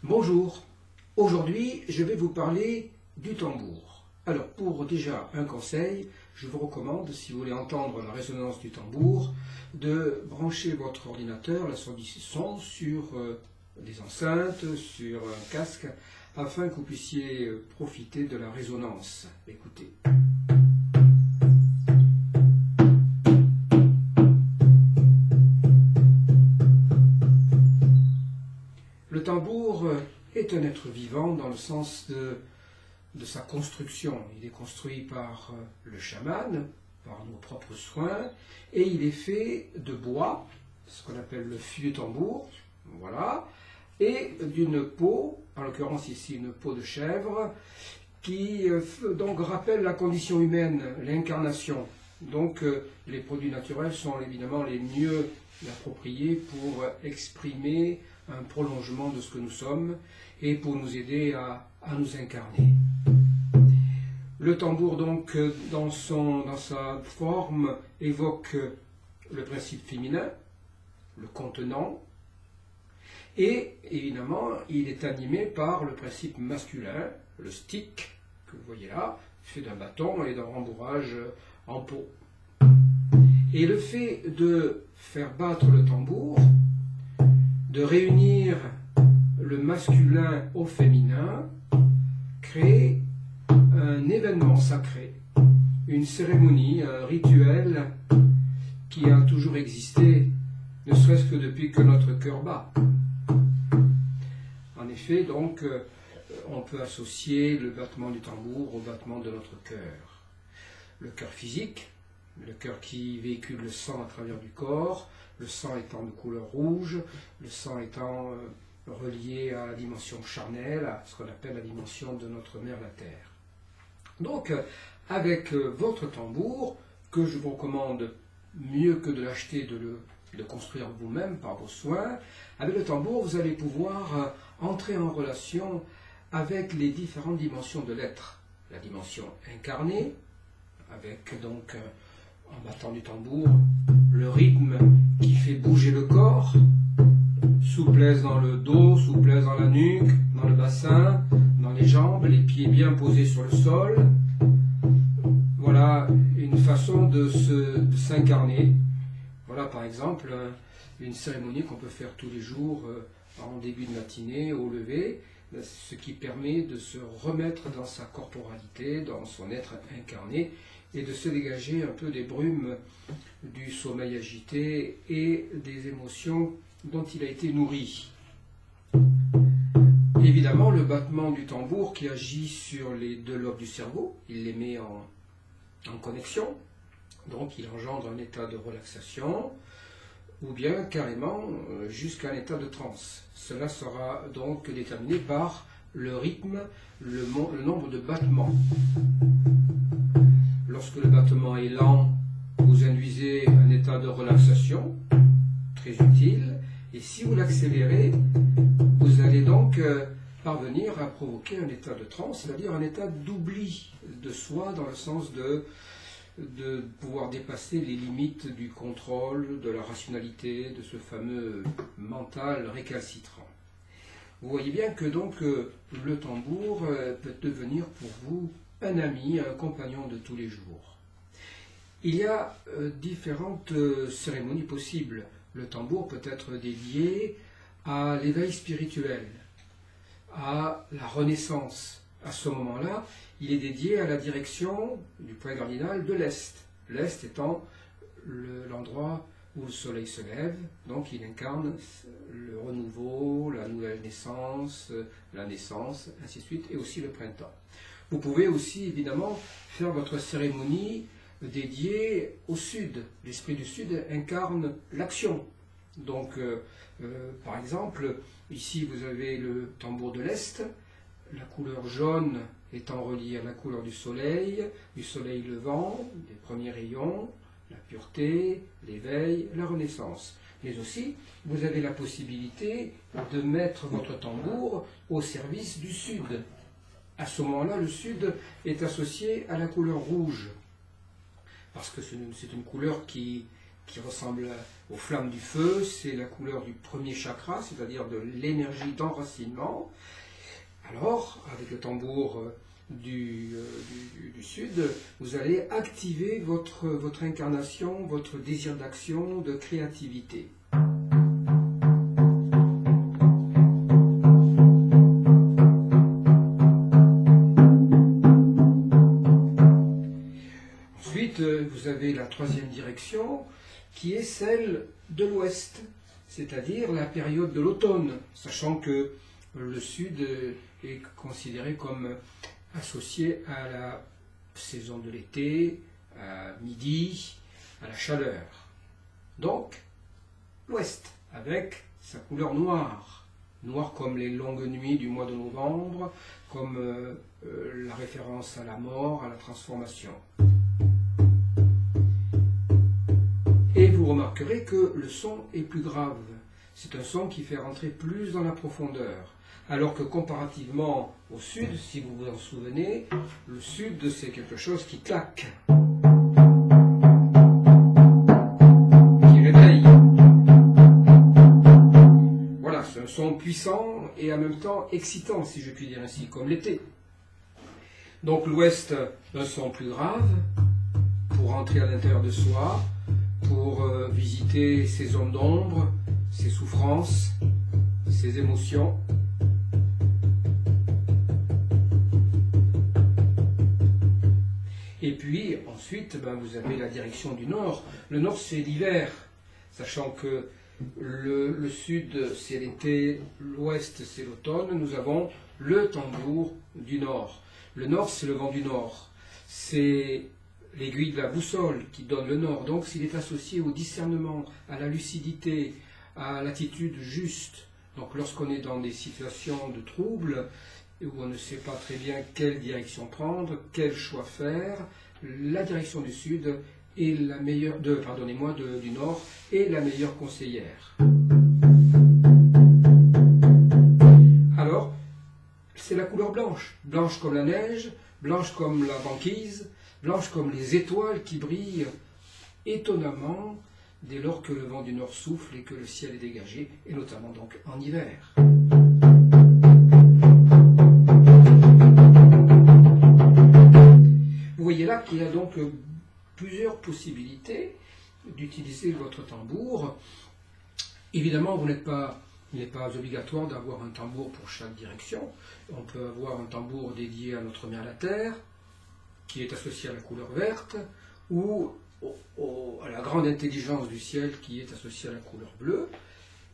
Bonjour, aujourd'hui je vais vous parler du tambour. Alors pour déjà un conseil, je vous recommande, si vous voulez entendre la résonance du tambour, de brancher votre ordinateur, la sortie son, sur des enceintes, sur un casque, afin que vous puissiez profiter de la résonance. Écoutez. Le tambour est un être vivant dans le sens de sa construction. Il est construit par le chaman, par nos propres soins, et il est fait de bois, ce qu'on appelle le fût tambour, voilà, et d'une peau, en l'occurrence ici une peau de chèvre, qui donc rappelle la condition humaine, l'incarnation. Donc les produits naturels sont évidemment les mieux appropriés pour exprimer un prolongement de ce que nous sommes et pour nous aider à nous incarner. Le tambour donc dans sa forme évoque le principe féminin, le contenant, et évidemment il est animé par le principe masculin, le stick que vous voyez là, fait d'un bâton et d'un rembourrage en peau. Et le fait de faire battre le tambour, de réunir le masculin au féminin, crée un événement sacré, une cérémonie, un rituel qui a toujours existé, ne serait-ce que depuis que notre cœur bat. En effet, donc, on peut associer le battement du tambour au battement de notre cœur. Le cœur physique, le cœur qui véhicule le sang à travers du corps, le sang étant de couleur rouge, le sang étant relié à la dimension charnelle, à ce qu'on appelle la dimension de notre mère la terre. Donc, avec votre tambour, que je vous recommande mieux que de l'acheter, de construire vous-même par vos soins, avec le tambour, vous allez pouvoir entrer en relation avec les différentes dimensions de l'être. La dimension incarnée, avec donc, en battant du tambour, le rythme qui fait bouger le corps, souplesse dans le dos, souplesse dans la nuque, dans le bassin, dans les jambes, les pieds bien posés sur le sol. Voilà une façon de s'incarner. Voilà par exemple une cérémonie qu'on peut faire tous les jours en début de matinée, au lever, ce qui permet de se remettre dans sa corporalité, dans son être incarné, et de se dégager un peu des brumes du sommeil agité et des émotions dont il a été nourri. Évidemment, le battement du tambour qui agit sur les deux lobes du cerveau, il les met en connexion, donc il engendre un état de relaxation, ou bien carrément jusqu'à un état de transe. Cela sera donc déterminé par le rythme, le nombre de battements. Lorsque le battement est lent, vous induisez un état de relaxation, très utile, et si vous l'accélérez, vous allez donc parvenir à provoquer un état de transe, c'est-à-dire un état d'oubli de soi, dans le sens de pouvoir dépasser les limites du contrôle, de la rationalité, de ce fameux mental récalcitrant. Vous voyez bien que donc le tambour peut devenir pour vous un ami, un compagnon de tous les jours. Il y a différentes cérémonies possibles. Le tambour peut être dédié à l'éveil spirituel, à la renaissance. À ce moment-là, il est dédié à la direction du point cardinal de l'Est. L'Est étant l'endroit où le soleil se lève, donc il incarne le renouveau, la nouvelle naissance, la naissance, ainsi de suite, et aussi le printemps. Vous pouvez aussi évidemment faire votre cérémonie dédiée au Sud. L'esprit du Sud incarne l'action. Donc, par exemple, ici vous avez le tambour de l'Est, la couleur jaune étant reliée à la couleur du soleil levant, des premiers rayons, la pureté, l'éveil, la renaissance. Mais aussi, vous avez la possibilité de mettre votre tambour au service du Sud. À ce moment-là, le Sud est associé à la couleur rouge, parce que c'est une couleur qui qui ressemble aux flammes du feu, c'est la couleur du premier chakra, c'est-à-dire de l'énergie d'enracinement. Alors, avec le tambour du sud, vous allez activer votre incarnation, votre désir d'action, de créativité. Ensuite, vous avez la troisième direction, qui est celle de l'ouest, c'est-à-dire la période de l'automne, sachant que le sud est considéré comme associé à la saison de l'été, à midi, à la chaleur. Donc, l'ouest, avec sa couleur noire, noire comme les longues nuits du mois de novembre, comme la référence à la mort, à la transformation. Et vous remarquerez que le son est plus grave. C'est un son qui fait rentrer plus dans la profondeur. Alors que comparativement au sud, si vous vous en souvenez, le sud c'est quelque chose qui claque, qui réveille. Voilà, c'est un son puissant et en même temps excitant, si je puis dire ainsi, comme l'été. Donc l'ouest, un son plus grave, pour entrer à l'intérieur de soi, pour visiter ses zones d'ombre, ses souffrances, ses émotions. Et puis ensuite, vous avez la direction du nord. Le nord, c'est l'hiver, sachant que le sud, c'est l'été, l'ouest, c'est l'automne. Nous avons le tambour du nord. Le nord, c'est le vent du nord. C'est l'aiguille de la boussole qui donne le nord. Donc, s'il est associé au discernement, à la lucidité, à l'attitude juste. Donc, lorsqu'on est dans des situations de trouble, où on ne sait pas très bien quelle direction prendre, quel choix faire, la direction du sud est la meilleure, du nord est la meilleure conseillère. Alors, c'est la couleur blanche, blanche comme la neige, blanche comme la banquise, blanche comme les étoiles qui brillent étonnamment dès lors que le vent du nord souffle et que le ciel est dégagé, et notamment donc en hiver. Vous voyez là qu'il y a donc plusieurs possibilités d'utiliser votre tambour. Évidemment, il n'est pas obligatoire d'avoir un tambour pour chaque direction. On peut avoir un tambour dédié à notre mère la terre, qui est associé à la couleur verte, ou à la grande intelligence du ciel qui est associée à la couleur bleue.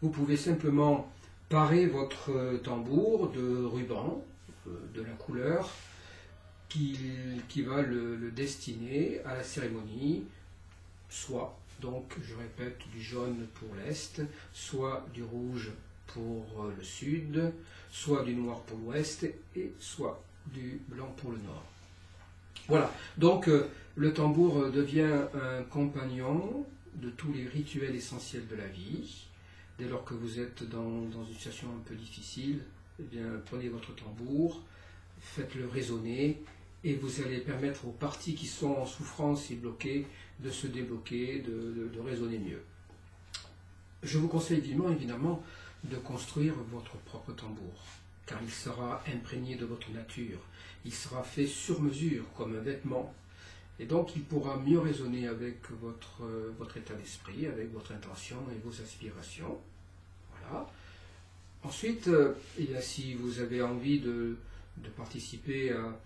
Vous pouvez simplement parer votre tambour de ruban de la couleur qui va le destiner à la cérémonie, soit, donc je répète, du jaune pour l'Est, soit du rouge pour le Sud, soit du noir pour l'Ouest, et soit du blanc pour le Nord. Voilà, donc le tambour devient un compagnon de tous les rituels essentiels de la vie. Dès lors que vous êtes dans une situation un peu difficile, eh bien, prenez votre tambour, faites-le résonner, et vous allez permettre aux parties qui sont en souffrance et bloquées de se débloquer, de résonner mieux. Je vous conseille vivement, évidemment, de construire votre propre tambour, car il sera imprégné de votre nature, il sera fait sur mesure, comme un vêtement, et donc il pourra mieux résonner avec votre état d'esprit, avec votre intention et vos aspirations. Voilà. Ensuite, si vous avez envie de participer à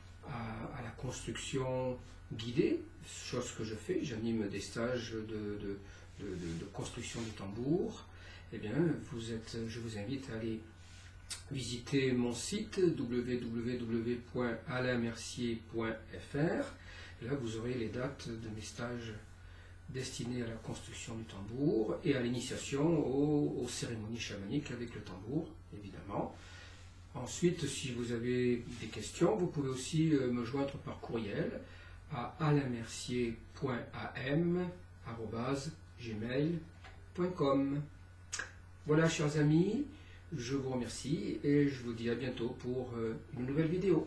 la construction guidée, chose que je fais, j'anime des stages de construction de tambour, eh bien, je vous invite à aller visiter mon site www.alainmercier.fr. Là, vous aurez les dates de mes stages destinés à la construction du tambour et à l'initiation aux cérémonies chamaniques avec le tambour, évidemment. Ensuite, si vous avez des questions, vous pouvez aussi me joindre par courriel à alainmercier.am@gmail.com. Voilà, chers amis, je vous remercie et je vous dis à bientôt pour une nouvelle vidéo.